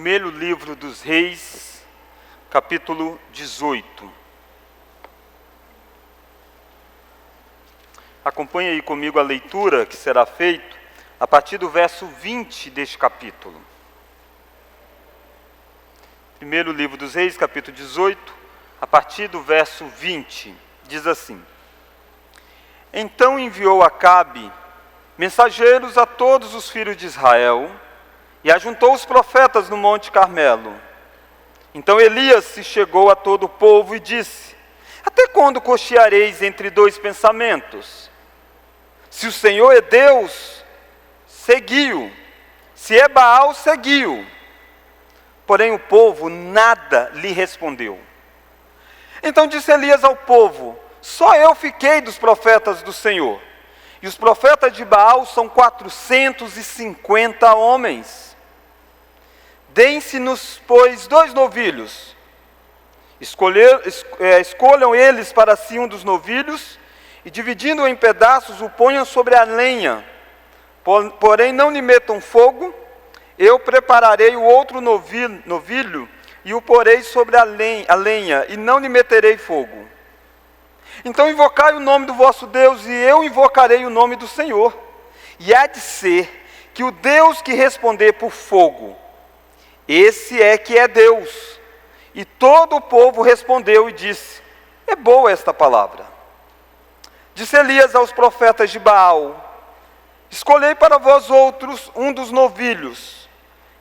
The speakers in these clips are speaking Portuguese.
Primeiro livro dos Reis, capítulo 18. Acompanhe aí comigo a leitura que será feita a partir do verso 20 deste capítulo. Primeiro livro dos Reis, capítulo 18, a partir do verso 20, diz assim: Então enviou Acabe mensageiros a todos os filhos de Israel, e ajuntou os profetas no Monte Carmelo. Então Elias se chegou a todo o povo e disse: Até quando cocheareis entre dois pensamentos? Se o Senhor é Deus, seguiu. Se é Baal, seguiu. Porém o povo nada lhe respondeu. Então disse Elias ao povo: Só eu fiquei dos profetas do Senhor, e os profetas de Baal são 450 homens. Deem-se-nos, pois, 2 novilhos. Escolham eles para si um dos novilhos, e dividindo-o em pedaços, o ponham sobre a lenha. Porém não lhe metam fogo. Eu prepararei o outro novilho, e o porei sobre a lenha, e não lhe meterei fogo. Então invocai o nome do vosso Deus, e eu invocarei o nome do Senhor. E há de ser que o Deus que responder por fogo, esse é que é Deus. E todo o povo respondeu e disse: É boa esta palavra. Disse Elias aos profetas de Baal: Escolhei para vós outros um dos novilhos,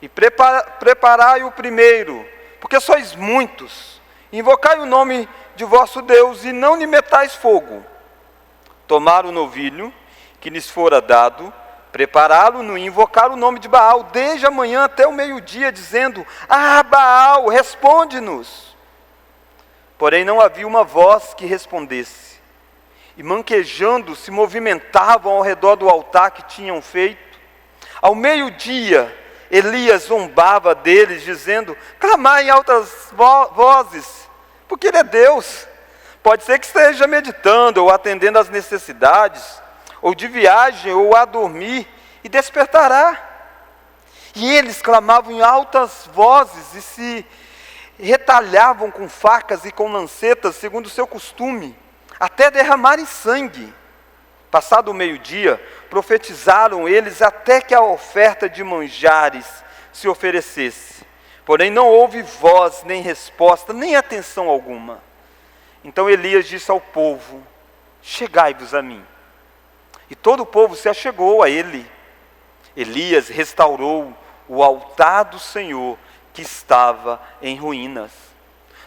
e preparai o primeiro, porque sois muitos. Invocai o nome de vosso Deus, e não lhe metais fogo. Tomaram o novilho que lhes fora dado, prepará-lo e invocar o nome de Baal, desde a manhã até o meio-dia, dizendo: Ah, Baal, responde-nos. Porém não havia uma voz que respondesse, e manquejando se movimentavam ao redor do altar que tinham feito. Ao meio-dia, Elias zombava deles, dizendo: Clamai em altas vozes, porque ele é Deus. Pode ser que esteja meditando, ou atendendo às necessidades, ou de viagem, ou a dormir, e despertará. E eles clamavam em altas vozes, e se retalhavam com facas e com lancetas, segundo o seu costume, até derramarem sangue. Passado o meio-dia, profetizaram eles até que a oferta de manjares se oferecesse. Porém não houve voz, nem resposta, nem atenção alguma. Então Elias disse ao povo: Chegai-vos a mim. E todo o povo se achegou a ele. Elias restaurou o altar do Senhor, que estava em ruínas.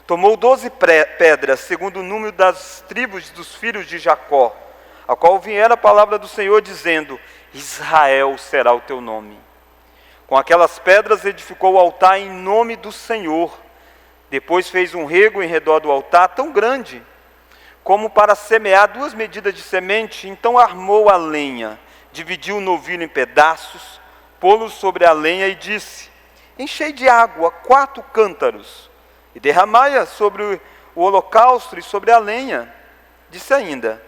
Tomou 12 pedras, segundo o número das tribos dos filhos de Jacó, a qual viera a palavra do Senhor, dizendo: Israel será o teu nome. Com aquelas pedras edificou o altar em nome do Senhor. Depois fez um rego em redor do altar, tão grande como para semear 2 medidas de semente. Então armou a lenha, dividiu o novilho em pedaços, pô-los sobre a lenha e disse: Enchei de água 4 cântaros, e derramai-a sobre o holocausto e sobre a lenha. Disse ainda: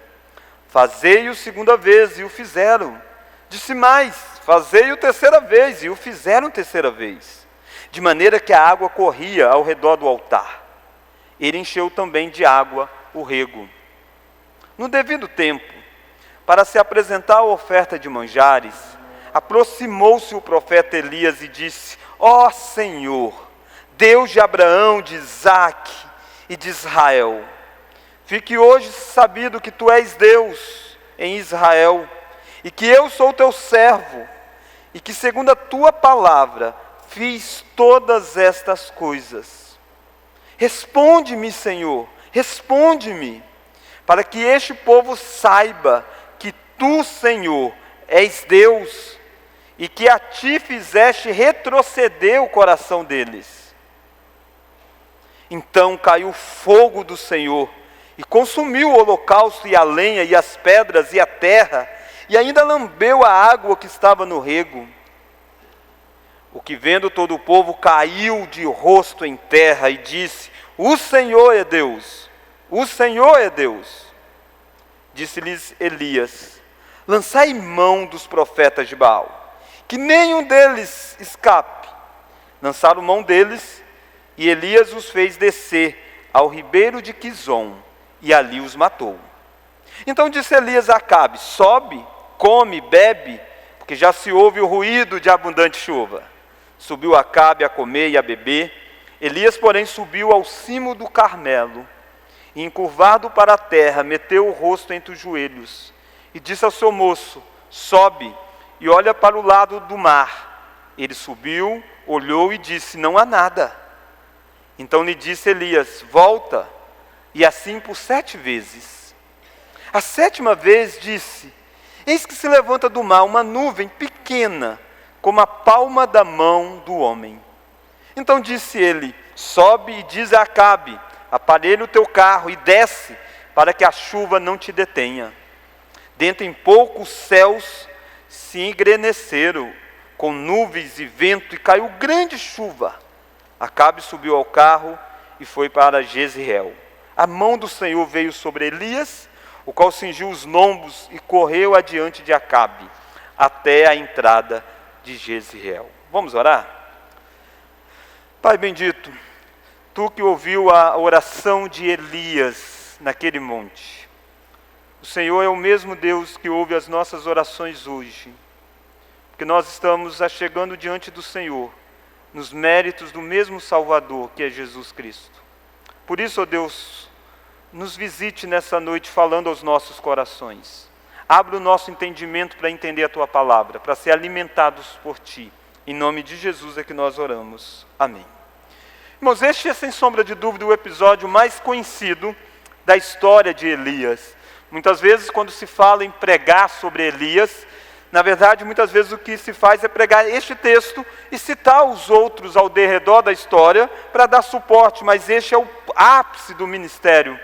Fazei-o 2ª vez, e o fizeram. Disse mais: Fazei-o 3ª vez, e o fizeram 3ª vez. De maneira que a água corria ao redor do altar. Ele encheu também de água o rego. No devido tempo, para se apresentar a oferta de manjares, aproximou-se o profeta Elias e disse: Ó Senhor, Deus de Abraão, de Isaque e de Israel, fique hoje sabido que tu és Deus em Israel, e que eu sou teu servo, e que segundo a tua palavra fiz todas estas coisas. Responde-me, Senhor, responde-me, para que este povo saiba que tu, Senhor, és Deus, e que a ti fizeste retroceder o coração deles. Então caiu fogo do Senhor, e consumiu o holocausto, e a lenha, e as pedras, e a terra, e ainda lambeu a água que estava no rego. O que vendo todo o povo caiu de rosto em terra, e disse: O Senhor é Deus, o Senhor é Deus. Disse-lhes Elias: Lançai mão dos profetas de Baal, que nenhum deles escape. Lançaram mão deles, e Elias os fez descer ao ribeiro de Quizom, e ali os matou. Então disse Elias a Acabe: sobe, come, bebe, porque já se ouve o ruído de abundante chuva. Subiu Acabe a comer e a beber. Elias, porém, subiu ao cimo do Carmelo, e encurvado para a terra, meteu o rosto entre os joelhos, e disse ao seu moço: sobe, e olha para o lado do mar. Ele subiu, olhou e disse: não há nada. Então lhe disse Elias: volta, e assim por 7 vezes. A 7ª vez disse: eis que se levanta do mar uma nuvem pequena, como a palma da mão do homem. Então disse ele: sobe e diz a Acabe: aparelha o teu carro e desce, para que a chuva não te detenha. Dentro em pouco os céus se engreneceram com nuvens e vento, e caiu grande chuva. Acabe subiu ao carro e foi para Jezreel. A mão do Senhor veio sobre Elias, o qual cingiu os lombos e correu adiante de Acabe, até a entrada de Jezreel. Vamos orar? Pai bendito, Tu que ouviu a oração de Elias naquele monte, o Senhor é o mesmo Deus que ouve as nossas orações hoje, porque nós estamos achegando diante do Senhor, nos méritos do mesmo Salvador que é Jesus Cristo. Por isso, ó Deus, nos visite nessa noite falando aos nossos corações. Abra o nosso entendimento para entender a Tua palavra, para ser alimentados por Ti. Em nome de Jesus é que nós oramos. Amém. Irmãos, este é sem sombra de dúvida o episódio mais conhecido da história de Elias. Muitas vezes quando se fala em pregar sobre Elias, na verdade muitas vezes o que se faz é pregar este texto e citar os outros ao derredor da história para dar suporte, mas este é o ápice do ministério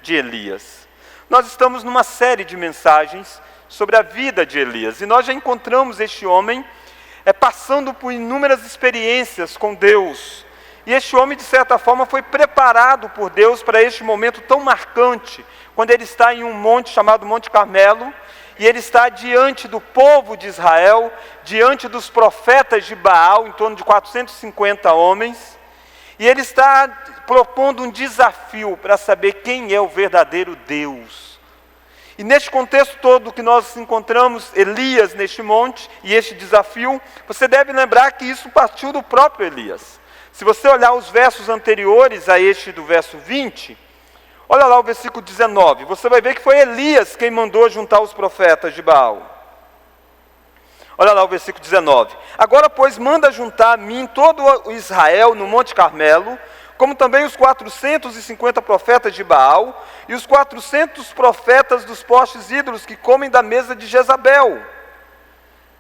de Elias. Nós estamos numa série de mensagens sobre a vida de Elias, e nós já encontramos este homem passando por inúmeras experiências com Deus, e este homem de certa forma foi preparado por Deus para este momento tão marcante, quando ele está em um monte chamado Monte Carmelo, e ele está diante do povo de Israel, diante dos profetas de Baal, em torno de 450 homens, e ele está propondo um desafio para saber quem é o verdadeiro Deus. E neste contexto todo que nós encontramos Elias neste monte, e este desafio, você deve lembrar que isso partiu do próprio Elias. Se você olhar os versos anteriores a este do verso 20, olha lá o versículo 19, você vai ver que foi Elias quem mandou juntar os profetas de Baal. Olha lá o versículo 19. Agora, pois, manda juntar a mim todo o Israel no Monte Carmelo, como também os 450 profetas de Baal e os 400 profetas dos postes ídolos que comem da mesa de Jezabel.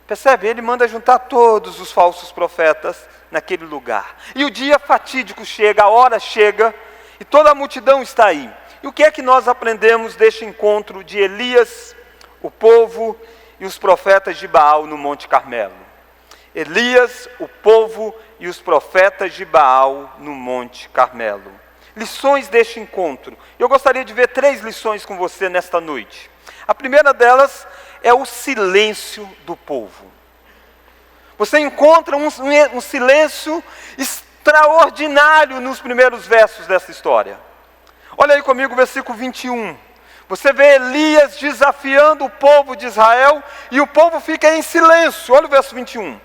Percebe? Ele manda juntar todos os falsos profetas naquele lugar. E o dia fatídico chega, a hora chega, e toda a multidão está aí. E o que é que nós aprendemos deste encontro de Elias, o povo e os profetas de Baal no Monte Carmelo? Elias, o povo e os profetas de Baal no Monte Carmelo. Lições deste encontro. Eu gostaria de ver 3 lições com você nesta noite. A primeira delas é o silêncio do povo. Você encontra um silêncio extraordinário nos primeiros versos dessa história. Olha aí comigo o versículo 21. Você vê Elias desafiando o povo de Israel e o povo fica em silêncio. Olha o verso 21.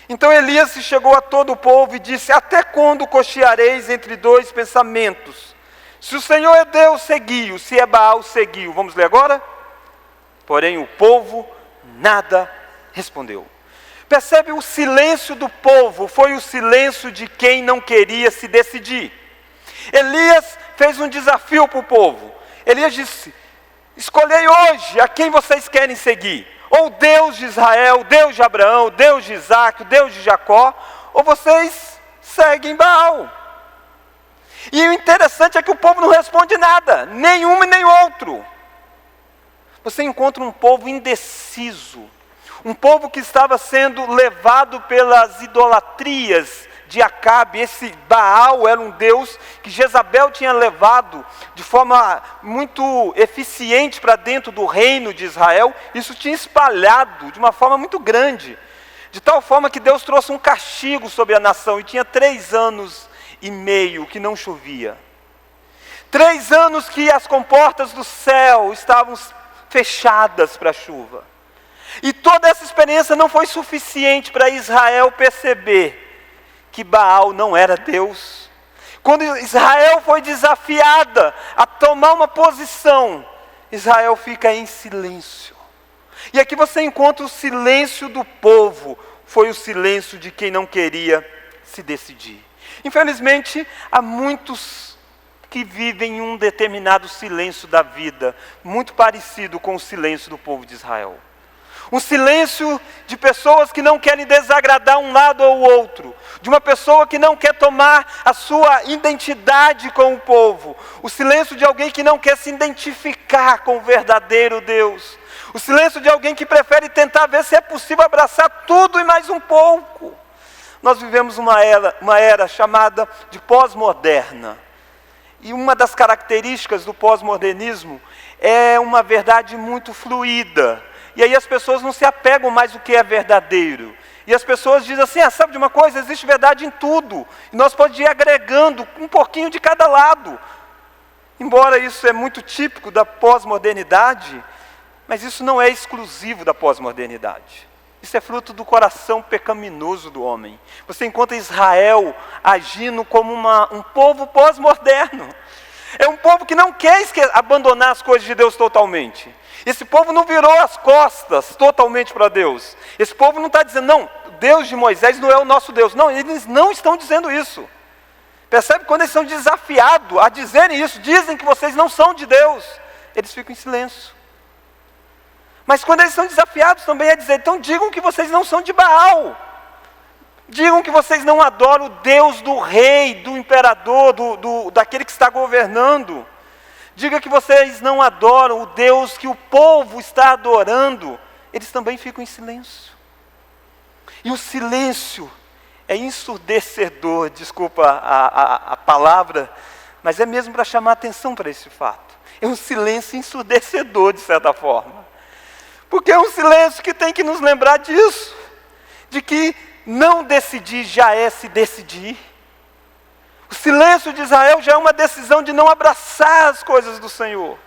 Então Elias se chegou a todo o povo e disse: até quando cocheareis entre 2 pensamentos? Se o Senhor é Deus, seguiu, se é Baal, seguiu. Vamos ler agora? Porém o povo nada respondeu. Percebe, o silêncio do povo foi o silêncio de quem não queria se decidir. Elias fez um desafio para o povo. Elias disse: escolhei hoje a quem vocês querem seguir. Ou Deus de Israel, Deus de Abraão, Deus de Isaac, Deus de Jacó, ou vocês seguem Baal. E o interessante é que o povo não responde nada, nenhum e nem outro. Você encontra um povo indeciso, um povo que estava sendo levado pelas idolatrias de Acabe. Esse Baal era um deus que Jezabel tinha levado de forma muito eficiente para dentro do reino de Israel. Isso tinha espalhado de uma forma muito grande. de tal forma que Deus trouxe um castigo sobre a nação, e tinha 3 anos e meio que não chovia. 3 anos que as comportas do céu estavam fechadas para a chuva. E toda essa experiência não foi suficiente para Israel perceber que Baal não era Deus. Quando Israel foi desafiada a tomar uma posição, Israel fica em silêncio. E aqui você encontra o silêncio do povo, foi o silêncio de quem não queria se decidir. Infelizmente, há muitos que vivem em um determinado silêncio da vida, muito parecido com o silêncio do povo de Israel. Um silêncio de pessoas que não querem desagradar um lado ou outro, de uma pessoa que não quer tomar a sua identidade com o povo, o silêncio de alguém que não quer se identificar com o verdadeiro Deus, o silêncio de alguém que prefere tentar ver se é possível abraçar tudo e mais um pouco. Nós vivemos uma era chamada de pós-moderna, e uma das características do pós-modernismo é uma verdade muito fluida. E aí as pessoas não se apegam mais ao que é verdadeiro. E as pessoas dizem assim, sabe de uma coisa? Existe verdade em tudo. E nós podemos ir agregando um pouquinho de cada lado. Embora isso é muito típico da pós-modernidade, mas isso não é exclusivo da pós-modernidade. Isso é fruto do coração pecaminoso do homem. Você encontra Israel agindo como um povo pós-moderno. É um povo que não quer abandonar as coisas de Deus totalmente. Esse povo não virou as costas totalmente para Deus. Esse povo não está dizendo, não, Deus de Moisés não é o nosso Deus. Não, eles não estão dizendo isso. Percebe? Quando eles são desafiados a dizerem isso, dizem que vocês não são de Deus, eles ficam em silêncio. Mas quando eles são desafiados também a dizer, então digam que vocês não são de Baal. Digam que vocês não adoram o Deus do rei, do imperador, daquele que está governando. Diga que vocês não adoram o Deus que o povo está adorando. Eles também ficam em silêncio. E o silêncio é ensurdecedor, desculpa a palavra, mas é mesmo para chamar atenção para esse fato. É um silêncio ensurdecedor, de certa forma. Porque é um silêncio que tem que nos lembrar disso. De que não decidir já é se decidir. O silêncio de Israel já é uma decisão de não abraçar as coisas do Senhor.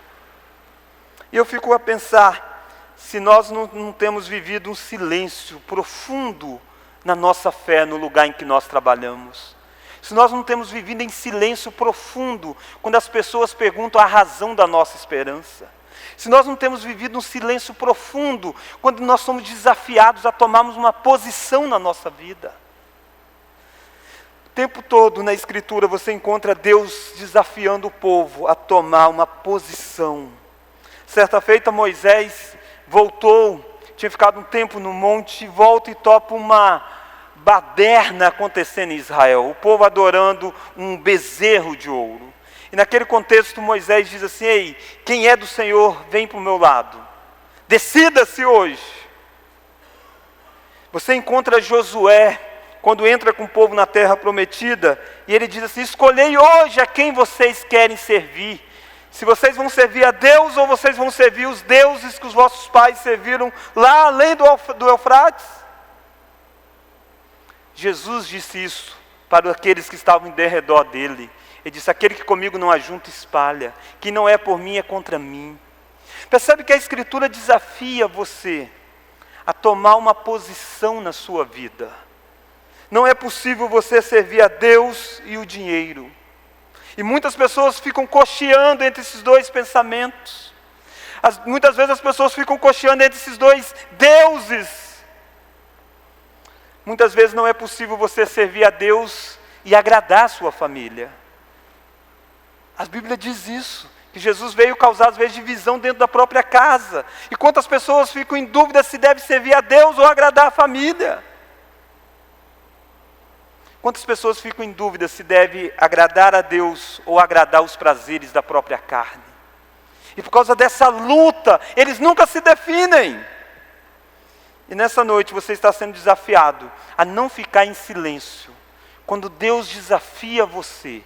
E eu fico a pensar, se nós não temos vivido um silêncio profundo na nossa fé, no lugar em que nós trabalhamos. Se nós não temos vivido em silêncio profundo, quando as pessoas perguntam a razão da nossa esperança. Se nós não temos vivido um silêncio profundo, quando nós somos desafiados a tomarmos uma posição na nossa vida. O tempo todo na Escritura você encontra Deus desafiando o povo a tomar uma posição. Certa feita Moisés voltou, tinha ficado um tempo no monte, volta e topa uma baderna acontecendo em Israel. O povo adorando um bezerro de ouro. E naquele contexto Moisés diz assim, ei, quem é do Senhor, vem para o meu lado. Decida-se hoje. Você encontra Josué, quando entra com o povo na terra prometida, e ele diz assim, escolhei hoje a quem vocês querem servir. Se vocês vão servir a Deus ou vocês vão servir os deuses que os vossos pais serviram lá além do Eufrates. Jesus disse isso para aqueles que estavam em derredor dele. Ele disse, aquele que comigo não ajunta, espalha. Que não é por mim, é contra mim. Percebe que a Escritura desafia você a tomar uma posição na sua vida. Não é possível você servir a Deus e o dinheiro. E muitas pessoas ficam cocheando entre esses dois pensamentos. Muitas vezes as pessoas ficam cocheando entre esses dois deuses. Muitas vezes não é possível você servir a Deus e agradar a sua família. A Bíblia diz isso, que Jesus veio causar às vezes divisão dentro da própria casa. E quantas pessoas ficam em dúvida se deve servir a Deus ou agradar a família? Quantas pessoas ficam em dúvida se deve agradar a Deus ou agradar os prazeres da própria carne? E por causa dessa luta, eles nunca se definem. E nessa noite você está sendo desafiado a não ficar em silêncio. Quando Deus desafia você,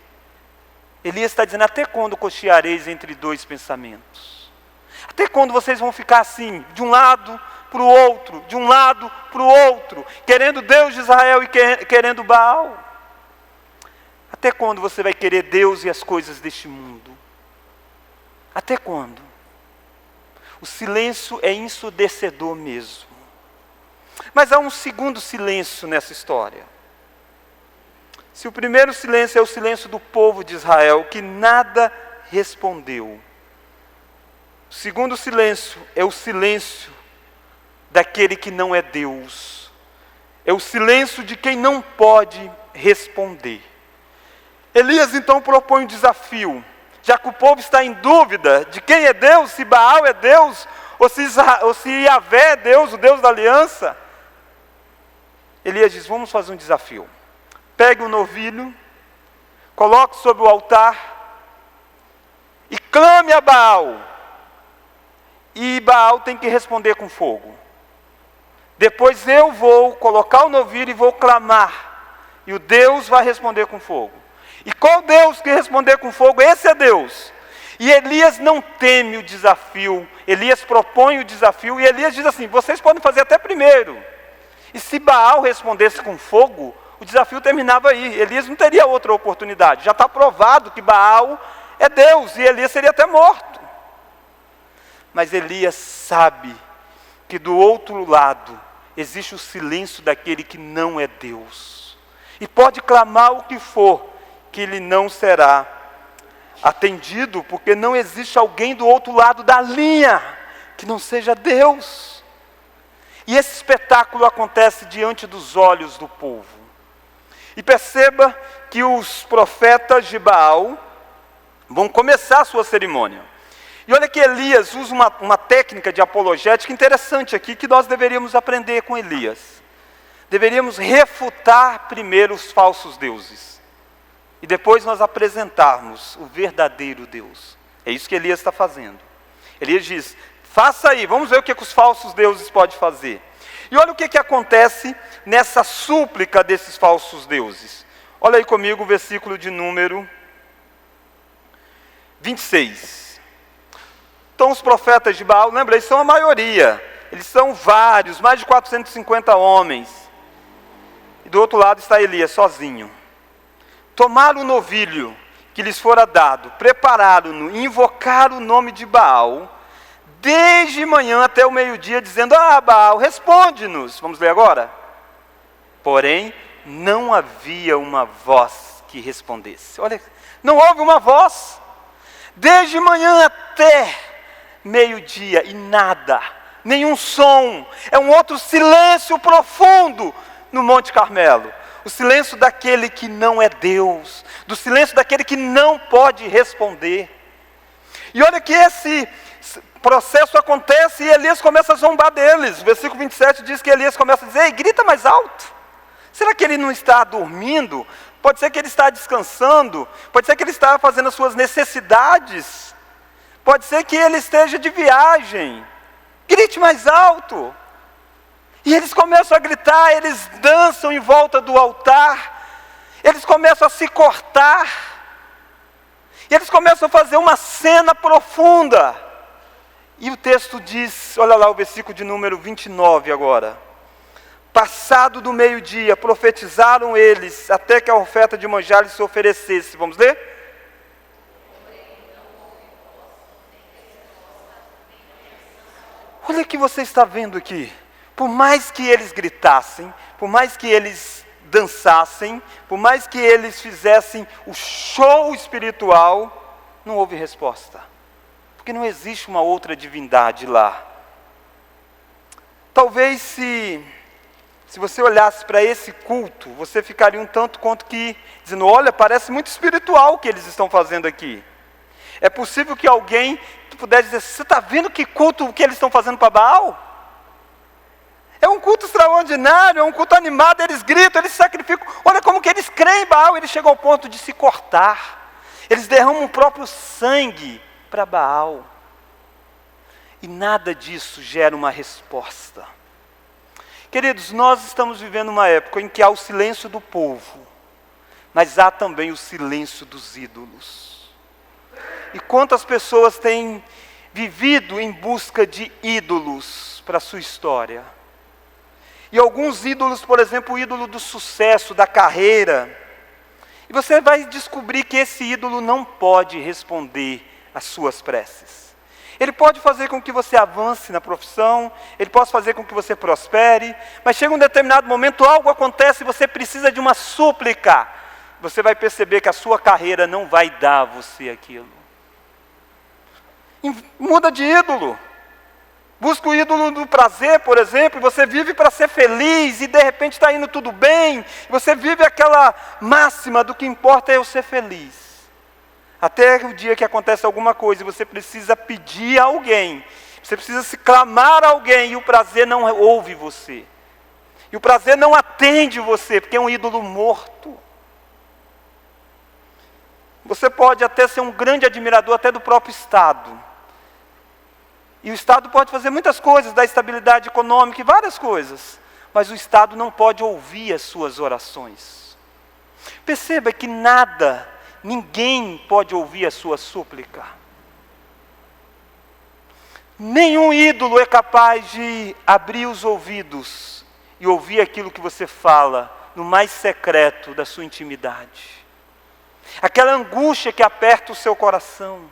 Elias está dizendo, até quando cocheareis entre dois pensamentos? Até quando vocês vão ficar assim, de um lado para o outro, de um lado para o outro, querendo Deus de Israel e querendo Baal. Até quando você vai querer Deus e as coisas deste mundo? Até quando? O silêncio é ensurdecedor mesmo. Mas há um segundo silêncio nessa história. Se o primeiro silêncio é o silêncio do povo de Israel, que nada respondeu. O segundo silêncio é o silêncio daquele que não é Deus. É o silêncio de quem não pode responder. Elias então propõe um desafio. Já que o povo está em dúvida de quem é Deus, se Baal é Deus, ou se Yahvé é Deus, o Deus da aliança. Elias diz, vamos fazer um desafio. Pegue um novilho, coloque sobre o altar e clame a Baal. E Baal tem que responder com fogo. Depois eu vou colocar o novilho e vou clamar. E o Deus vai responder com fogo. E qual Deus que responder com fogo? Esse é Deus. E Elias não teme o desafio. Elias propõe o desafio e Elias diz assim, vocês podem fazer até primeiro. E se Baal respondesse com fogo, o desafio terminava aí. Elias não teria outra oportunidade. Já está provado que Baal é Deus e Elias seria até morto. Mas Elias sabe que do outro lado existe o silêncio daquele que não é Deus. E pode clamar o que for, que ele não será atendido, porque não existe alguém do outro lado da linha que não seja Deus. E esse espetáculo acontece diante dos olhos do povo. E perceba que os profetas de Baal vão começar a sua cerimônia. E olha que Elias usa uma técnica de apologética interessante aqui, que nós deveríamos aprender com Elias. Deveríamos refutar primeiro os falsos deuses. E depois nós apresentarmos o verdadeiro Deus. É isso que Elias está fazendo. Elias diz, faça aí, vamos ver o que os falsos deuses podem fazer. E olha o que acontece nessa súplica desses falsos deuses. Olha aí comigo o versículo de número 26. Então os profetas de Baal, lembra, eles são a maioria. Eles são vários, mais de 450 homens. E do outro lado está Elias sozinho. Tomaram o novilho que lhes fora dado, prepararam-no, invocaram o nome de Baal, desde manhã até o meio-dia, dizendo, Baal, responde-nos. Vamos ler agora? Porém, não havia uma voz que respondesse. Olha, não houve uma voz. Desde manhã até meio-dia e nada, nenhum som. É um outro silêncio profundo no Monte Carmelo. O silêncio daquele que não é Deus, do silêncio daquele que não pode responder. E olha que esse processo acontece e Elias começa a zombar deles. O versículo 27 diz que Elias começa a dizer, ei, grita mais alto. Será que ele não está dormindo? Pode ser que ele está descansando, pode ser que ele está fazendo as suas necessidades, pode ser que ele esteja de viagem. Grite mais alto. E eles começam a gritar, eles dançam em volta do altar, eles começam a se cortar, e eles começam a fazer uma cena profunda. E o texto diz, olha lá o versículo de número 29 agora. Passado do meio-dia, profetizaram eles, até que a oferta de manjar lhes se oferecesse. Vamos ler? Olha o que você está vendo aqui. Por mais que eles gritassem, por mais que eles dançassem, por mais que eles fizessem o show espiritual, não houve resposta. Porque não existe uma outra divindade lá. Talvez se você olhasse para esse culto, você ficaria um tanto quanto que, dizendo, olha, parece muito espiritual o que eles estão fazendo aqui. É possível que alguém pudesse dizer, você está vendo que culto que eles estão fazendo para Baal? É um culto extraordinário, é um culto animado, eles gritam, eles sacrificam. Olha como que eles creem em Baal, eles chegam ao ponto de se cortar. Eles derramam o próprio sangue para Baal. E nada disso gera uma resposta. Queridos, nós estamos vivendo uma época em que há o silêncio do povo, mas há também o silêncio dos ídolos. E quantas pessoas têm vivido em busca de ídolos para a sua história. E alguns ídolos, por exemplo, o ídolo do sucesso, da carreira. E você vai descobrir que esse ídolo não pode responder às suas preces. Ele pode fazer com que você avance na profissão, ele pode fazer com que você prospere, mas chega um determinado momento, algo acontece e você precisa de uma súplica. Você vai perceber que a sua carreira não vai dar a você aquilo. E muda de ídolo. Busca o ídolo do prazer, por exemplo, e você vive para ser feliz, e de repente está indo tudo bem, e você vive aquela máxima do que importa é eu ser feliz. Até o dia que acontece alguma coisa, e você precisa pedir a alguém, você precisa se clamar a alguém, e o prazer não ouve você. E o prazer não atende você, porque é um ídolo morto. Você pode até ser um grande admirador até do próprio Estado. E o Estado pode fazer muitas coisas, dar estabilidade econômica e várias coisas. Mas o Estado não pode ouvir as suas orações. Perceba que nada, ninguém pode ouvir a sua súplica. Nenhum ídolo é capaz de abrir os ouvidos e ouvir aquilo que você fala no mais secreto da sua intimidade. Aquela angústia que aperta o seu coração.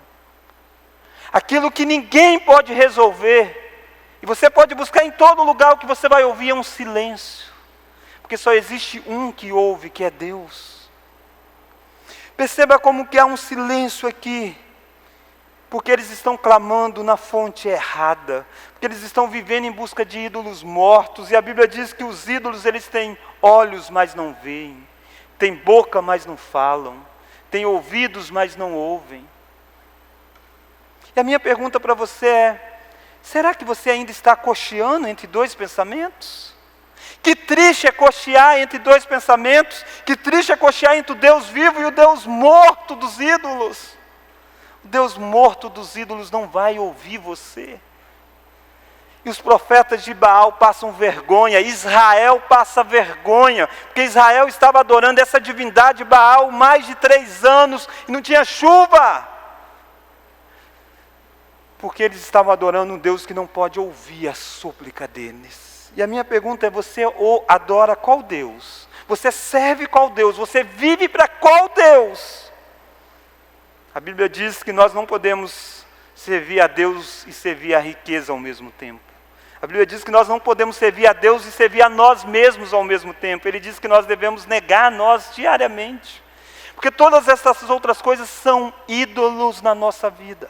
Aquilo que ninguém pode resolver. E você pode buscar em todo lugar, o que você vai ouvir é um silêncio. Porque só existe um que ouve, que é Deus. Perceba como que há um silêncio aqui. Porque eles estão clamando na fonte errada. Porque eles estão vivendo em busca de ídolos mortos. E a Bíblia diz que os ídolos, eles têm olhos, mas não veem. Têm boca, mas não falam. Têm ouvidos, mas não ouvem. E a minha pergunta para você é: será que você ainda está cocheando entre dois pensamentos? Que triste é cochear entre dois pensamentos. Que triste é cochear entre o Deus vivo e o Deus morto dos ídolos. O Deus morto dos ídolos não vai ouvir você. E os profetas de Baal passam vergonha, Israel passa vergonha, porque Israel estava adorando essa divindade Baal mais de 3 anos e não tinha chuva. Porque eles estavam adorando um Deus que não pode ouvir a súplica deles. E a minha pergunta é: você adora qual Deus? Você serve qual Deus? Você vive para qual Deus? A Bíblia diz que nós não podemos servir a Deus e servir a riqueza ao mesmo tempo. A Bíblia diz que nós não podemos servir a Deus e servir a nós mesmos ao mesmo tempo. Ele diz que nós devemos negar a nós diariamente. Porque todas essas outras coisas são ídolos na nossa vida.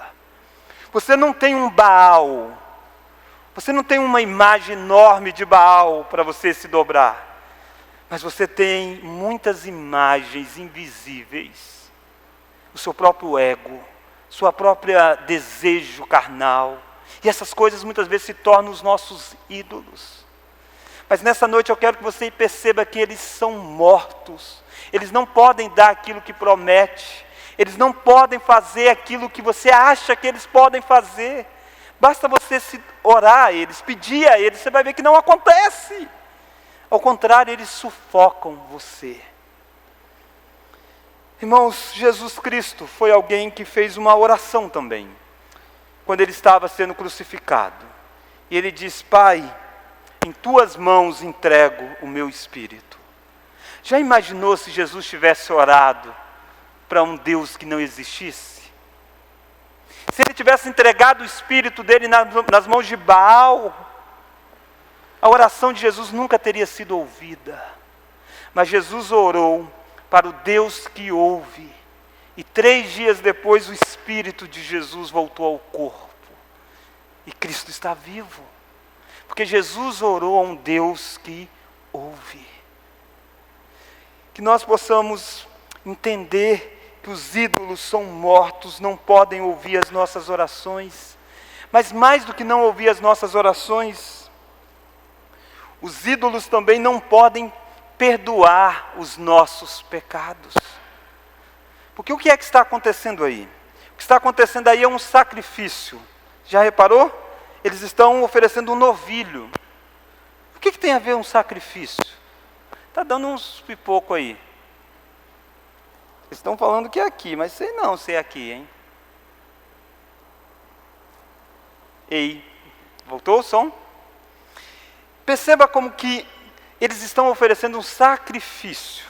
Você não tem um Baal. Você não tem uma imagem enorme de Baal para você se dobrar. Mas você tem muitas imagens invisíveis. O seu próprio ego, sua própria desejo carnal. E essas coisas muitas vezes se tornam os nossos ídolos. Mas nessa noite eu quero que você perceba que eles são mortos. Eles não podem dar aquilo que promete. Eles não podem fazer aquilo que você acha que eles podem fazer. Basta você orar a eles, pedir a eles, você vai ver que não acontece. Ao contrário, eles sufocam você. Irmãos, Jesus Cristo foi alguém que fez uma oração também, quando ele estava sendo crucificado. E ele diz: Pai, em tuas mãos entrego o meu espírito. Já imaginou se Jesus tivesse orado para um Deus que não existisse? Se ele tivesse entregado o espírito dele nas mãos de Baal, a oração de Jesus nunca teria sido ouvida. Mas Jesus orou para o Deus que ouve. E 3 dias depois o espírito de Jesus voltou ao corpo. E Cristo está vivo. Porque Jesus orou a um Deus que ouve. Que nós possamos entender que os ídolos são mortos, não podem ouvir as nossas orações. Mas mais do que não ouvir as nossas orações, os ídolos também não podem perdoar os nossos pecados. Porque o que é que está acontecendo aí? O que está acontecendo aí é um sacrifício. Já reparou? Eles estão oferecendo um novilho. O que tem a ver um sacrifício? Está dando uns pipoco aí. Eles estão falando que é aqui, mas sei não se é aqui, hein? Ei, voltou o som? Perceba como que eles estão oferecendo um sacrifício.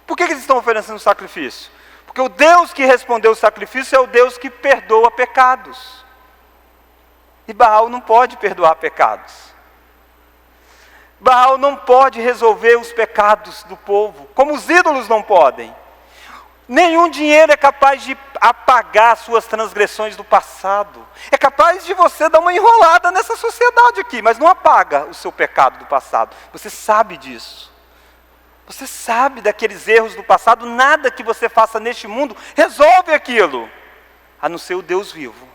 Por que eles estão oferecendo um sacrifício? Porque o Deus que respondeu o sacrifício é o Deus que perdoa pecados. E Baal não pode perdoar pecados. Baal não pode resolver os pecados do povo, como os ídolos não podem. Nenhum dinheiro é capaz de apagar suas transgressões do passado. É capaz de você dar uma enrolada nessa sociedade aqui, mas não apaga o seu pecado do passado. Você sabe disso. Você sabe daqueles erros do passado. Nada que você faça neste mundo resolve aquilo, a não ser o Deus vivo,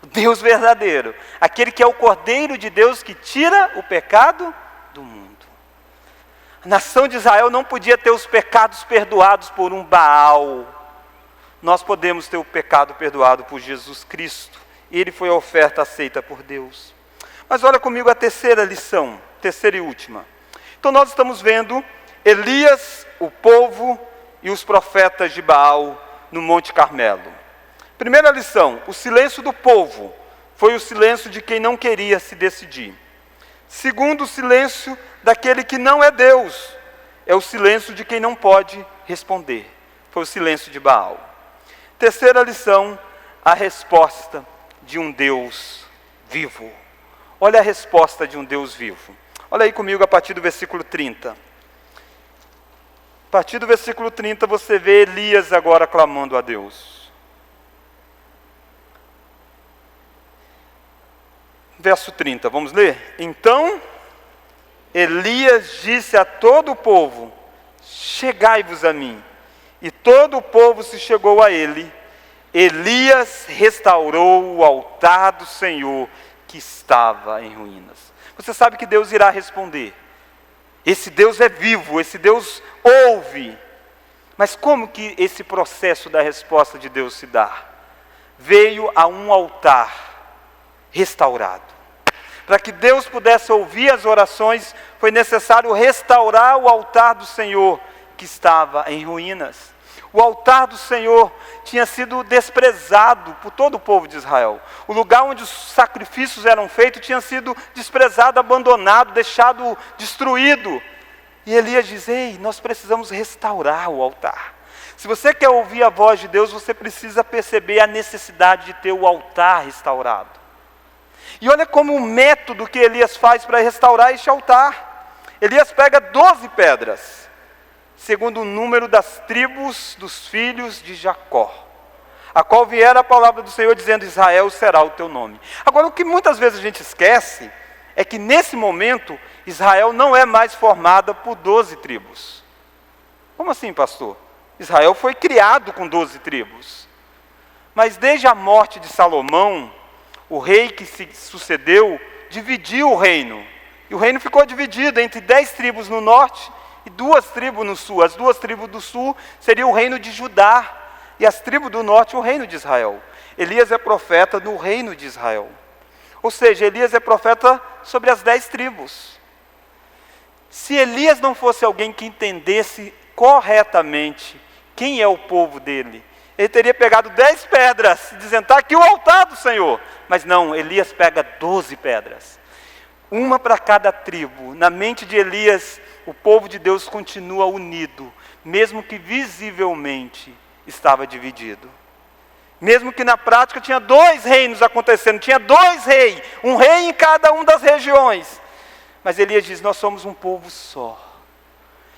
o Deus verdadeiro, aquele que é o Cordeiro de Deus que tira o pecado do mundo. A nação de Israel não podia ter os pecados perdoados por um Baal. Nós podemos ter o pecado perdoado por Jesus Cristo. Ele foi a oferta aceita por Deus. Mas olha comigo a terceira lição, terceira e última. Então nós estamos vendo Elias, o povo e os profetas de Baal no Monte Carmelo. Primeira lição, o silêncio do povo foi o silêncio de quem não queria se decidir. Segundo, o silêncio daquele que não é Deus, é o silêncio de quem não pode responder. Foi o silêncio de Baal. Terceira lição, a resposta de um Deus vivo. Olha a resposta de um Deus vivo. Olha aí comigo a partir do versículo 30. A partir do versículo 30 você vê Elias agora clamando a Deus. Verso 30, vamos ler? Então Elias disse a todo o povo: chegai-vos a mim. E todo o povo se chegou a ele. Elias restaurou o altar do Senhor que estava em ruínas. Você sabe que Deus irá responder. Esse Deus é vivo, esse Deus ouve. Mas como que esse processo da resposta de Deus se dá? Veio a um altar restaurado. Para que Deus pudesse ouvir as orações, foi necessário restaurar o altar do Senhor que estava em ruínas. O altar do Senhor tinha sido desprezado por todo o povo de Israel. O lugar onde os sacrifícios eram feitos tinha sido desprezado, abandonado, deixado destruído. E Elias diz: ei, nós precisamos restaurar o altar. Se você quer ouvir a voz de Deus, você precisa perceber a necessidade de ter o altar restaurado. E olha como o método que Elias faz para restaurar este altar. Elias pega 12 pedras, segundo o número das tribos dos filhos de Jacó, a qual viera a palavra do Senhor dizendo: Israel será o teu nome. Agora, o que muitas vezes a gente esquece é que nesse momento Israel não é mais formada por 12 tribos. Como assim, pastor? Israel foi criado com 12 tribos. Mas desde a morte de Salomão, o rei que se sucedeu dividiu o reino. E o reino ficou dividido entre 10 tribos no norte e 2 tribos no sul. As 2 tribos do sul seriam o reino de Judá e as tribos do norte o reino de Israel. Elias é profeta no reino de Israel. Ou seja, Elias é profeta sobre as 10 tribos. Se Elias não fosse alguém que entendesse corretamente quem é o povo dele, ele teria pegado 10 pedras, dizendo: está aqui o altar do Senhor. Mas não, Elias pega 12 pedras. Uma para cada tribo. Na mente de Elias, o povo de Deus continua unido, mesmo que visivelmente estava dividido. Mesmo que na prática tinha 2 reinos acontecendo, tinha 2 reis, um rei em cada uma das regiões. Mas Elias diz: nós somos um povo só.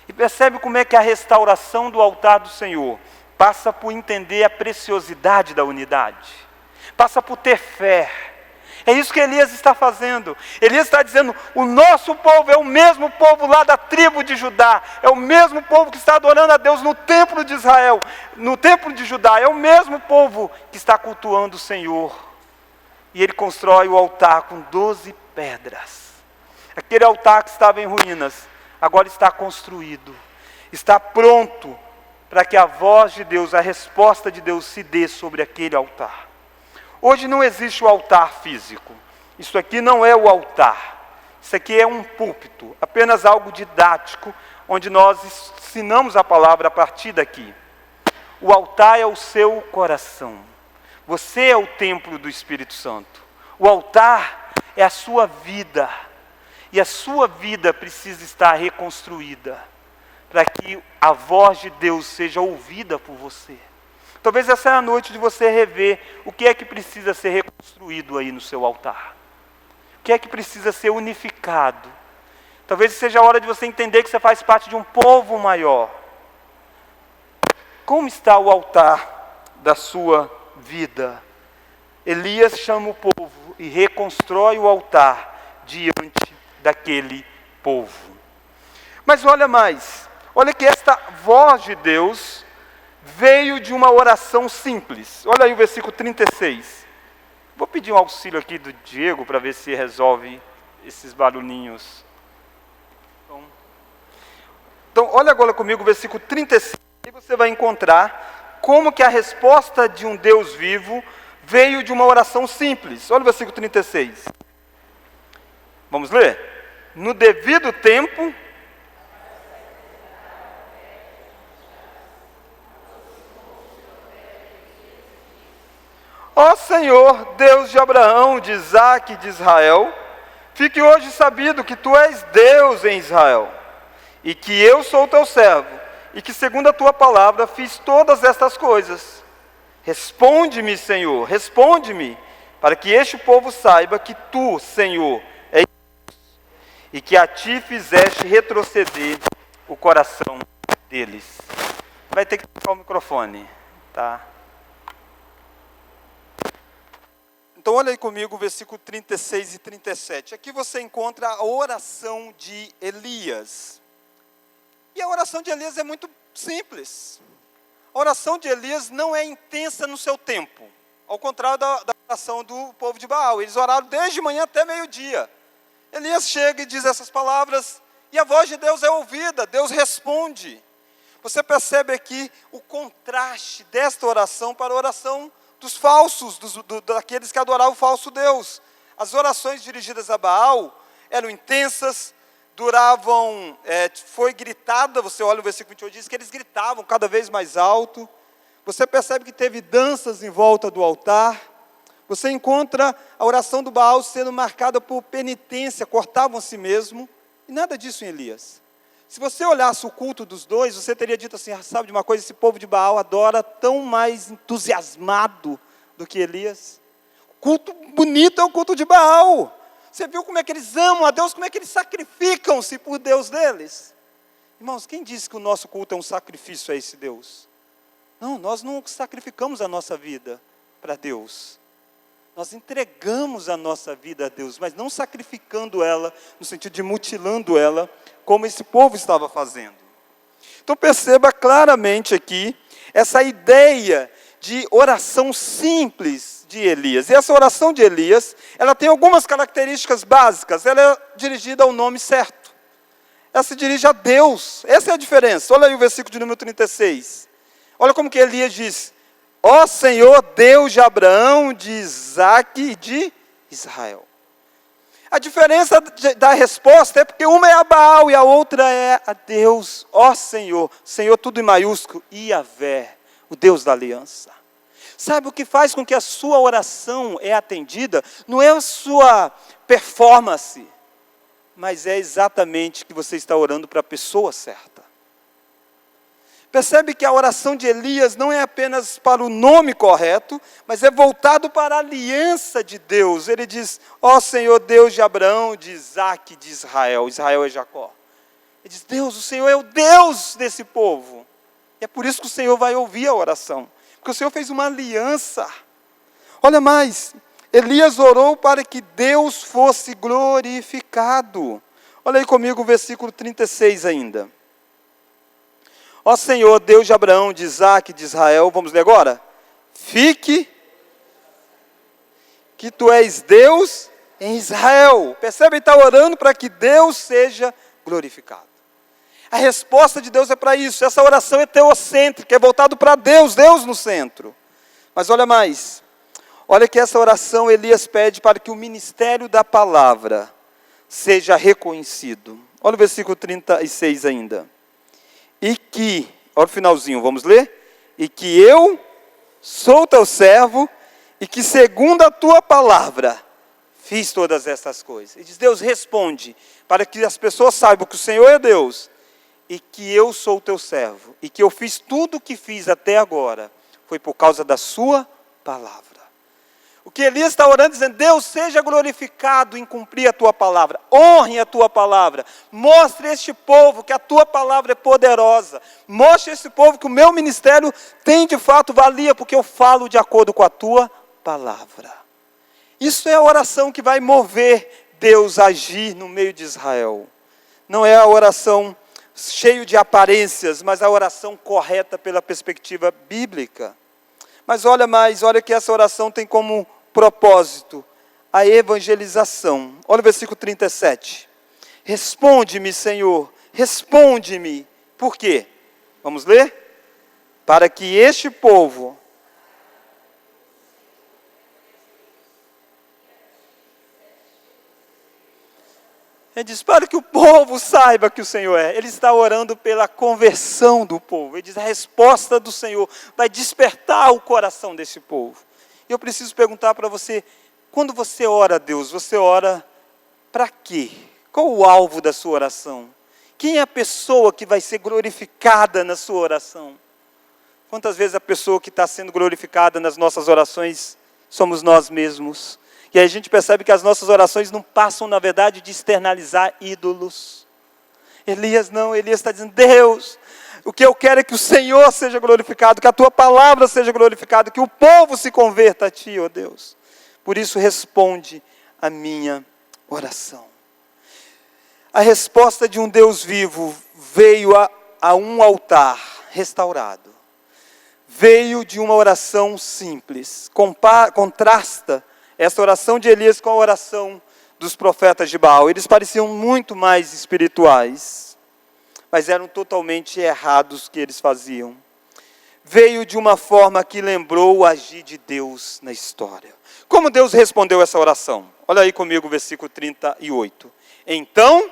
E percebe como é que a restauração do altar do Senhor passa por entender a preciosidade da unidade, passa por ter fé. É isso que Elias está fazendo. Elias está dizendo: o nosso povo é o mesmo povo lá da tribo de Judá, é o mesmo povo que está adorando a Deus no templo de Israel, no templo de Judá, é o mesmo povo que está cultuando o Senhor. E ele constrói o altar com 12 pedras. Aquele altar que estava em ruínas, agora está construído, está pronto para que a voz de Deus, a resposta de Deus se dê sobre aquele altar. Hoje não existe o altar físico. Isso aqui não é o altar. Isso aqui é um púlpito, apenas algo didático, onde nós ensinamos a palavra a partir daqui. O altar é o seu coração. Você é o templo do Espírito Santo. O altar é a sua vida. E a sua vida precisa estar reconstruída, para que a voz de Deus seja ouvida por você. Talvez essa é a noite de você rever o que é que precisa ser reconstruído aí no seu altar. O que é que precisa ser unificado. Talvez seja a hora de você entender que você faz parte de um povo maior. Como está o altar da sua vida? Elias chama o povo e reconstrói o altar diante daquele povo. Mas olha mais, olha que esta voz de Deus veio de uma oração simples. Olha aí o versículo 36. Vou pedir um auxílio aqui do Diego para ver se resolve esses barulhinhos. Então olha agora comigo o versículo 36. Aí você vai encontrar como que a resposta de um Deus vivo veio de uma oração simples. Olha o versículo 36. Vamos ler? No devido tempo, ó Senhor, Deus de Abraão, de Isaque e de Israel, fique hoje sabido que Tu és Deus em Israel, e que eu sou Teu servo, e que segundo a Tua palavra fiz todas estas coisas. Responde-me, Senhor, responde-me, para que este povo saiba que Tu, Senhor, és Deus, e que a Ti fizeste retroceder o coração deles. Vai ter que tocar o microfone, tá? Então olha aí comigo o versículo 36 e 37. Aqui você encontra a oração de Elias. E a oração de Elias é muito simples. A oração de Elias não é intensa no seu tempo. Ao contrário da oração do povo de Baal. Eles oraram desde manhã até meio-dia. Elias chega e diz essas palavras, e a voz de Deus é ouvida, Deus responde. Você percebe aqui o contraste desta oração para a oração dos falsos, daqueles que adoravam o falso Deus. As orações dirigidas a Baal eram intensas, duravam, foi gritada, você olha o versículo 28, diz que eles gritavam cada vez mais alto. Você percebe que teve danças em volta do altar. Você encontra a oração do Baal sendo marcada por penitência, cortavam a si mesmo, e nada disso em Elias. Se você olhasse o culto dos dois, você teria dito assim, sabe de uma coisa, esse povo de Baal adora tão mais entusiasmado do que Elias. O culto bonito é o culto de Baal. Você viu como é que eles amam a Deus, como é que eles sacrificam-se por Deus deles? Irmãos, quem disse que o nosso culto é um sacrifício a esse Deus? Não, nós não sacrificamos a nossa vida para Deus. Nós entregamos a nossa vida a Deus, mas não sacrificando ela, no sentido de mutilando ela, como esse povo estava fazendo. Então perceba claramente aqui, essa ideia de oração simples de Elias. E essa oração de Elias, ela tem algumas características básicas. Ela é dirigida ao nome certo. Ela se dirige a Deus. Essa é a diferença. Olha aí o versículo de número 36. Olha como que Elias diz: ó Senhor, Deus de Abraão, de Isaque e de Israel. A diferença da resposta é porque uma é a Baal e a outra é a Deus. Ó Senhor, Senhor tudo em maiúsculo, Iavé, o Deus da aliança. Sabe o que faz com que a sua oração é atendida? Não é a sua performance, mas é exatamente que você está orando para a pessoa certa. Percebe que a oração de Elias não é apenas para o nome correto, mas é voltado para a aliança de Deus. Ele diz, ó Senhor, Deus de Abraão, de Isaque, de Israel. Israel é Jacó. Ele diz, Deus, o Senhor é o Deus desse povo. E é por isso que o Senhor vai ouvir a oração. Porque o Senhor fez uma aliança. Olha mais, Elias orou para que Deus fosse glorificado. Olha aí comigo o versículo 36 ainda. Ó Senhor, Deus de Abraão, de Isaque, de Israel, vamos ler agora? Fique, que Tu és Deus em Israel. Percebe? Ele está orando para que Deus seja glorificado. A resposta de Deus é para isso. Essa oração é teocêntrica, é voltado para Deus, Deus no centro. Mas olha mais. Olha que essa oração Elias pede para que o ministério da palavra seja reconhecido. Olha o versículo 36 ainda. E que, olha o finalzinho, vamos ler? E que eu sou teu servo, e que segundo a tua palavra, fiz todas essas coisas. Ele diz, Deus responde, para que as pessoas saibam que o Senhor é Deus, e que eu sou o teu servo, e que eu fiz tudo o que fiz até agora, foi por causa da sua palavra. O que Elias está orando, dizendo, Deus seja glorificado em cumprir a tua palavra, honre a tua palavra, mostre a este povo que a tua palavra é poderosa, mostre a este povo que o meu ministério tem de fato valia, porque eu falo de acordo com a tua palavra. Isso é a oração que vai mover Deus a agir no meio de Israel. Não é a oração cheia de aparências, mas a oração correta pela perspectiva bíblica. Mas olha que essa oração tem como propósito a evangelização. Olha o versículo 37. Responde-me, Senhor, responde-me. Por quê? Vamos ler? Para que este povo... Ele diz, para que o povo saiba que o Senhor é. Ele está orando pela conversão do povo. Ele diz, a resposta do Senhor vai despertar o coração desse povo. E eu preciso perguntar para você, quando você ora a Deus, você ora para quê? Qual o alvo da sua oração? Quem é a pessoa que vai ser glorificada na sua oração? Quantas vezes a pessoa que está sendo glorificada nas nossas orações somos nós mesmos? E aí a gente percebe que as nossas orações não passam, na verdade, de externalizar ídolos. Elias está dizendo, Deus, o que eu quero é que o Senhor seja glorificado, que a tua palavra seja glorificada, que o povo se converta a ti, ó Deus. Por isso responde a minha oração. A resposta de um Deus vivo veio a um altar restaurado. Veio de uma oração simples. Contrasta essa oração de Elias com a oração dos profetas de Baal. Eles pareciam muito mais espirituais, mas eram totalmente errados o que eles faziam. Veio de uma forma que lembrou o agir de Deus na história. Como Deus respondeu essa oração? Olha aí comigo o versículo 38. Então,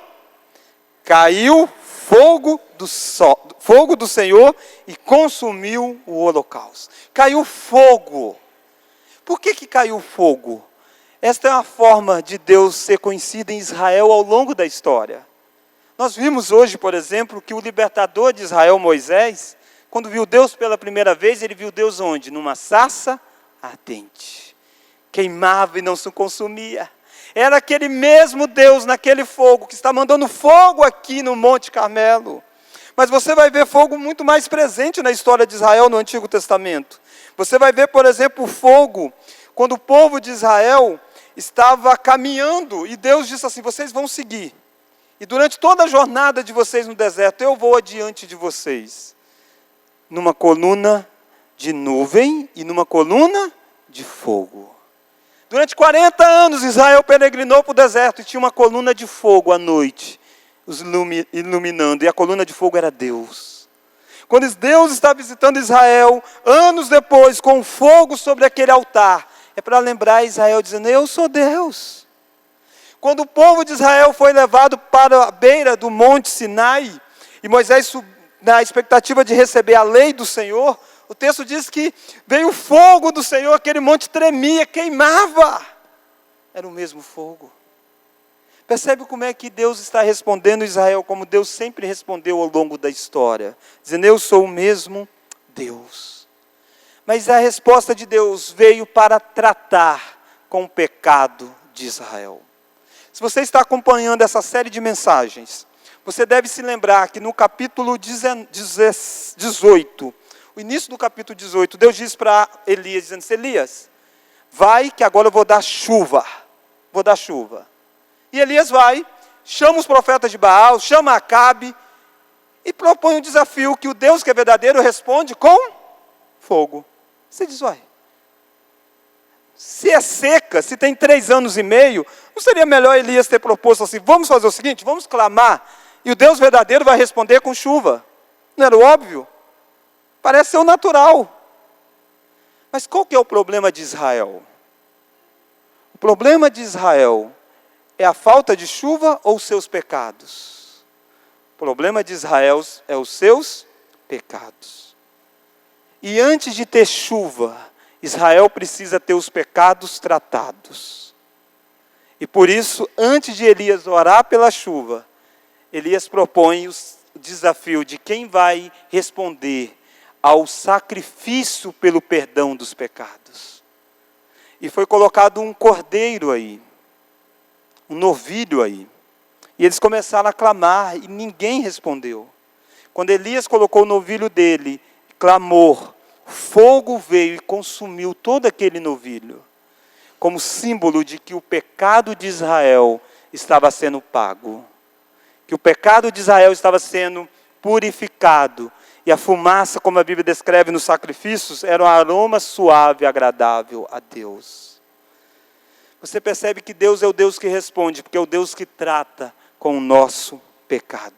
caiu fogo do Senhor e consumiu o holocausto. Caiu fogo. Por que caiu fogo? Esta é uma forma de Deus ser conhecido em Israel ao longo da história. Nós vimos hoje, por exemplo, que o libertador de Israel, Moisés, quando viu Deus pela primeira vez, ele viu Deus onde? Numa sarça ardente. Queimava e não se consumia. Era aquele mesmo Deus naquele fogo, que está mandando fogo aqui no Monte Carmelo. Mas você vai ver fogo muito mais presente na história de Israel no Antigo Testamento. Você vai ver, por exemplo, o fogo, quando o povo de Israel estava caminhando, e Deus disse assim, vocês vão seguir. E durante toda a jornada de vocês no deserto, eu vou adiante de vocês. Numa coluna de nuvem e numa coluna de fogo. Durante 40 anos, Israel peregrinou para o deserto e tinha uma coluna de fogo à noite, os iluminando, e a coluna de fogo era Deus. Quando Deus está visitando Israel, anos depois, com fogo sobre aquele altar, é para lembrar Israel, dizendo, eu sou Deus. Quando o povo de Israel foi levado para a beira do Monte Sinai, e Moisés, na expectativa de receber a lei do Senhor, o texto diz que veio o fogo do Senhor, aquele monte tremia, queimava. Era o mesmo fogo. Percebe como é que Deus está respondendo Israel, como Deus sempre respondeu ao longo da história. Dizendo, eu sou o mesmo Deus. Mas a resposta de Deus veio para tratar com o pecado de Israel. Se você está acompanhando essa série de mensagens, você deve se lembrar que no capítulo 18, o início do capítulo 18, Deus diz para Elias, dizendo, Elias, vai que agora eu vou dar chuva. Vou dar chuva. E Elias vai, chama os profetas de Baal, chama Acabe, e propõe um desafio que o Deus que é verdadeiro responde com fogo. Você diz, uai, se é seca, se tem 3 anos e meio, não seria melhor Elias ter proposto assim, vamos fazer o seguinte, vamos clamar, e o Deus verdadeiro vai responder com chuva. Não era óbvio? Parece ser o natural. Mas qual que é o problema de Israel? O problema de Israel é a falta de chuva ou os seus pecados? O problema de Israel é os seus pecados. E antes de ter chuva, Israel precisa ter os pecados tratados. E por isso, antes de Elias orar pela chuva, Elias propõe o desafio de quem vai responder ao sacrifício pelo perdão dos pecados. E foi colocado um cordeiro aí, um novilho aí. E eles começaram a clamar e ninguém respondeu. Quando Elias colocou o novilho dele, clamor, fogo veio e consumiu todo aquele novilho, como símbolo de que o pecado de Israel estava sendo pago. Que o pecado de Israel estava sendo purificado. E a fumaça, como a Bíblia descreve nos sacrifícios, era um aroma suave e agradável a Deus. Você percebe que Deus é o Deus que responde, porque é o Deus que trata com o nosso pecado.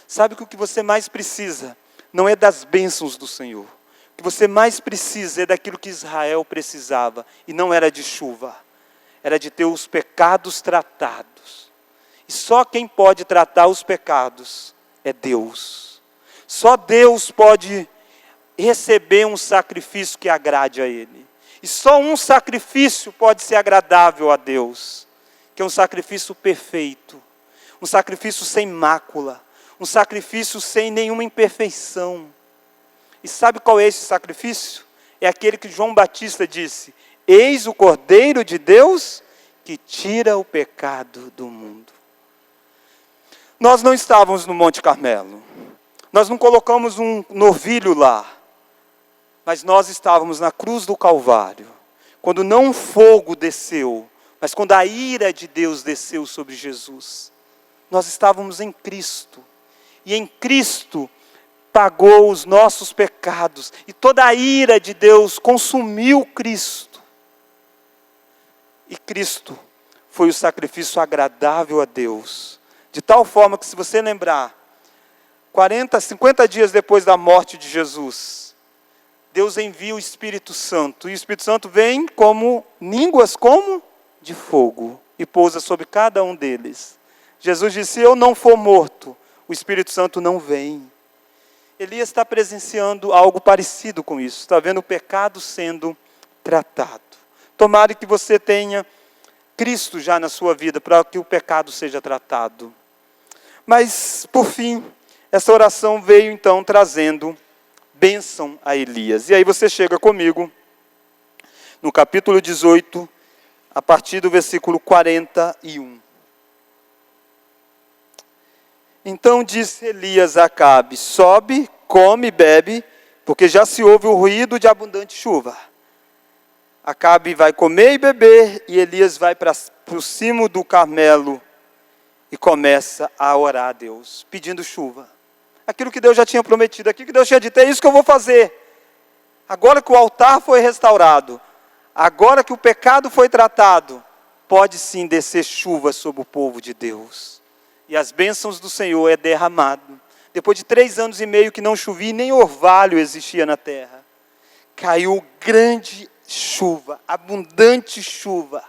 Sabe que o que você mais precisa não é das bênçãos do Senhor. O que você mais precisa é daquilo que Israel precisava. E não era de chuva. Era de ter os pecados tratados. E só quem pode tratar os pecados é Deus. Só Deus pode receber um sacrifício que agrade a Ele. E só um sacrifício pode ser agradável a Deus. Que é um sacrifício perfeito. Um sacrifício sem mácula. Um sacrifício sem nenhuma imperfeição. E sabe qual é esse sacrifício? É aquele que João Batista disse: eis o Cordeiro de Deus que tira o pecado do mundo. Nós não estávamos no Monte Carmelo. Nós não colocamos um novilho lá. Mas nós estávamos na cruz do Calvário. Quando não um fogo desceu, mas quando a ira de Deus desceu sobre Jesus. Nós estávamos em Cristo. E em Cristo pagou os nossos pecados. E toda a ira de Deus consumiu Cristo. E Cristo foi o sacrifício agradável a Deus. De tal forma que, se você lembrar, 50 dias depois da morte de Jesus, Deus envia o Espírito Santo. E o Espírito Santo vem como línguas como de fogo. E pousa sobre cada um deles. Jesus disse: se eu não for morto, o Espírito Santo não vem. Elias está presenciando algo parecido com isso. Está vendo o pecado sendo tratado. Tomara que você tenha Cristo já na sua vida, para que o pecado seja tratado. Mas, por fim, essa oração veio então trazendo bênção a Elias. E aí você chega comigo no capítulo 18, a partir do versículo 41. Então disse Elias a Acabe: sobe, come e bebe, porque já se ouve o ruído de abundante chuva. Acabe vai comer e beber, e Elias vai para o cimo do Carmelo e começa a orar a Deus, pedindo chuva. Aquilo que Deus já tinha prometido, aquilo que Deus tinha dito: é isso que eu vou fazer. Agora que o altar foi restaurado, agora que o pecado foi tratado, pode sim descer chuva sobre o povo de Deus. E as bênçãos do Senhor é derramado. Depois de 3 anos e meio que não chovia, nem orvalho existia na terra, caiu grande chuva, abundante chuva,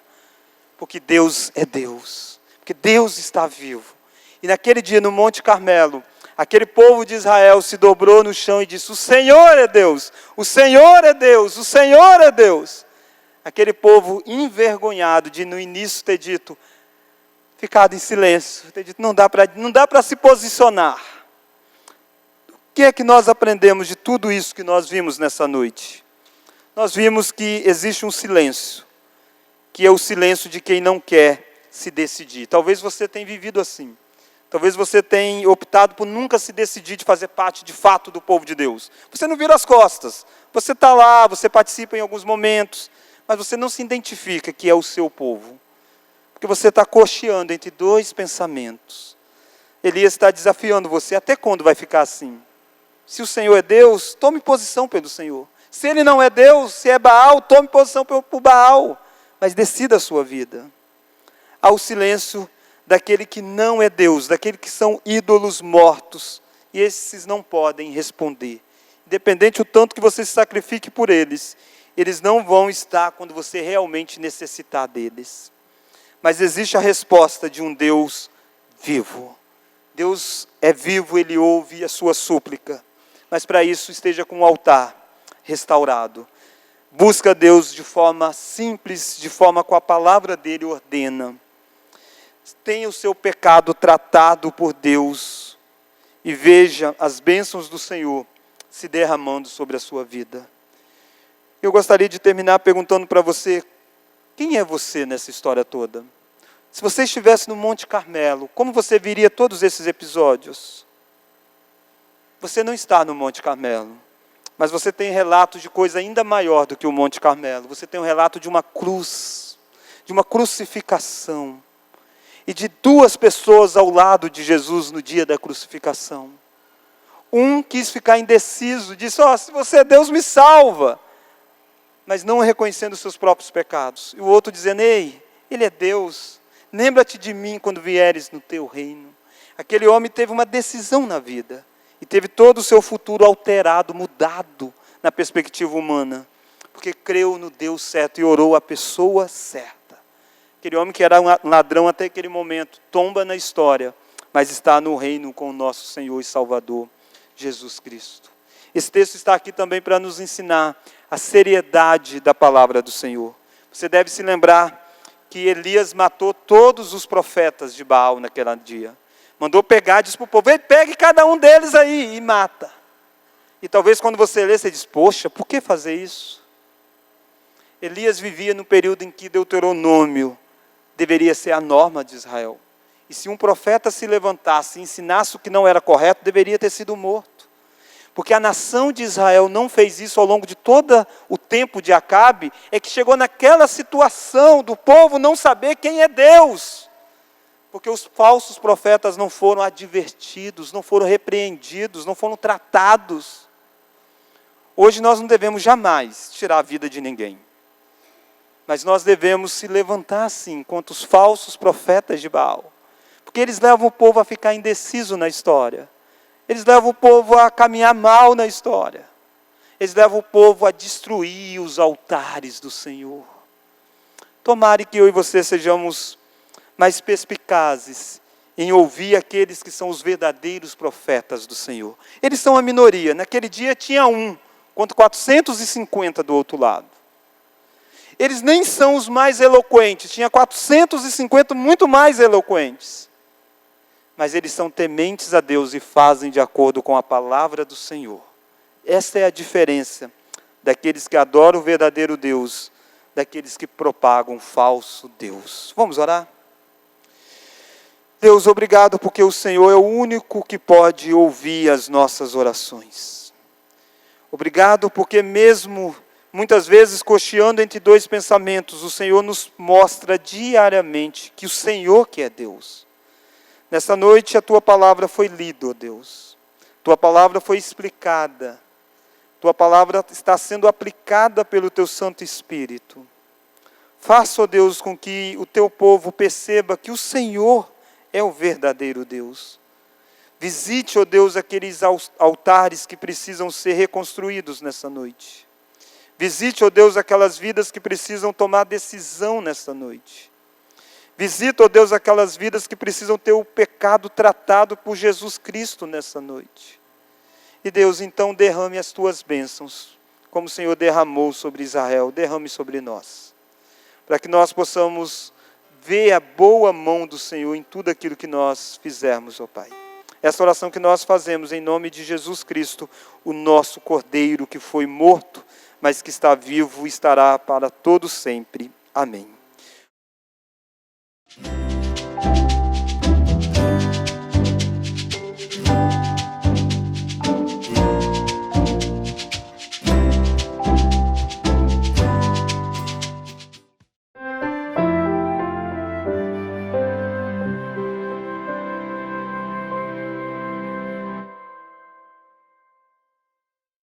porque Deus é Deus, porque Deus está vivo. E naquele dia no Monte Carmelo, aquele povo de Israel se dobrou no chão e disse: o Senhor é Deus, o Senhor é Deus, o Senhor é Deus. Aquele povo envergonhado de no início ter dito, ficado em silêncio, ter dito: não dá para se posicionar. O que é que nós aprendemos de tudo isso que nós vimos nessa noite? Nós vimos que existe um silêncio, que é o silêncio de quem não quer se decidir. Talvez você tenha vivido assim. Talvez você tenha optado por nunca se decidir de fazer parte de fato do povo de Deus. Você não vira as costas. Você está lá, você participa em alguns momentos, mas você não se identifica que é o seu povo. Porque você está cocheando entre 2 pensamentos. Elias está desafiando você. Até quando vai ficar assim? Se o Senhor é Deus, tome posição pelo Senhor. Se Ele não é Deus, se é Baal, tome posição por Baal. Mas decida a sua vida. Há o silêncio daquele que não é Deus, daquele que são ídolos mortos. E esses não podem responder. Independente o tanto que você se sacrifique por eles, eles não vão estar quando você realmente necessitar deles. Mas existe a resposta de um Deus vivo. Deus é vivo, Ele ouve a sua súplica. Mas para isso esteja com o altar restaurado. Busca Deus de forma simples, de forma com a palavra dele ordena. Tenha o seu pecado tratado por Deus e veja as bênçãos do Senhor se derramando sobre a sua vida. Eu gostaria de terminar perguntando para você, quem é você nessa história toda? Se você estivesse no Monte Carmelo, como você viria todos esses episódios? Você não está no Monte Carmelo, mas você tem relatos de coisa ainda maior do que o Monte Carmelo. Você tem um relato de uma cruz, de uma crucificação, e de duas pessoas ao lado de Jesus no dia da crucificação. Um quis ficar indeciso, disse, se você é Deus, me salva, mas não reconhecendo os seus próprios pecados. E o outro dizendo, ei, Ele é Deus, lembra-te de mim quando vieres no teu reino. Aquele homem teve uma decisão na vida, e teve todo o seu futuro alterado, mudado na perspectiva humana, porque creu no Deus certo e orou a pessoa certa. Aquele homem que era um ladrão até aquele momento, tomba na história, mas está no reino com o nosso Senhor e Salvador, Jesus Cristo. Esse texto está aqui também para nos ensinar a seriedade da palavra do Senhor. Você deve se lembrar que Elias matou todos os profetas de Baal naquele dia. Mandou pegar, disse para o povo, pegue cada um deles aí e mata. E talvez quando você lê, você diz, poxa, por que fazer isso? Elias vivia no período em que Deuteronômio deveria ser a norma de Israel. E se um profeta se levantasse e ensinasse o que não era correto, deveria ter sido morto. Porque a nação de Israel não fez isso ao longo de todo o tempo de Acabe, é que chegou naquela situação do povo não saber quem é Deus. Porque os falsos profetas não foram advertidos, não foram repreendidos, não foram tratados. Hoje nós não devemos jamais tirar a vida de ninguém. Mas nós devemos se levantar assim, contra os falsos profetas de Baal. Porque eles levam o povo a ficar indeciso na história. Eles levam o povo a caminhar mal na história. Eles levam o povo a destruir os altares do Senhor. Tomara que eu e você sejamos mais perspicazes em ouvir aqueles que são os verdadeiros profetas do Senhor. Eles são a minoria. Naquele dia tinha um, contra 450 do outro lado. Eles nem são os mais eloquentes, tinha 450 muito mais eloquentes. Mas eles são tementes a Deus e fazem de acordo com a palavra do Senhor. Essa é a diferença daqueles que adoram o verdadeiro Deus, daqueles que propagam um falso Deus. Vamos orar? Deus, obrigado porque o Senhor é o único que pode ouvir as nossas orações. Obrigado porque mesmo muitas vezes, cocheando entre dois pensamentos, o Senhor nos mostra diariamente que o Senhor que é Deus. Nessa noite a Tua palavra foi lida, ó Deus. Tua palavra foi explicada. Tua palavra está sendo aplicada pelo Teu Santo Espírito. Faça, ó Deus, com que o Teu povo perceba que o Senhor é o verdadeiro Deus. Visite, ó Deus, aqueles altares que precisam ser reconstruídos nessa noite. Visite, ó Deus, aquelas vidas que precisam tomar decisão nesta noite. Visita, ó Deus, aquelas vidas que precisam ter o pecado tratado por Jesus Cristo nessa noite. E Deus, então derrame as Tuas bênçãos, como o Senhor derramou sobre Israel, derrame sobre nós. Para que nós possamos ver a boa mão do Senhor em tudo aquilo que nós fizermos, ó Pai. Essa oração que nós fazemos em nome de Jesus Cristo, o nosso Cordeiro que foi morto, mas que está vivo e estará para todo sempre. Amém.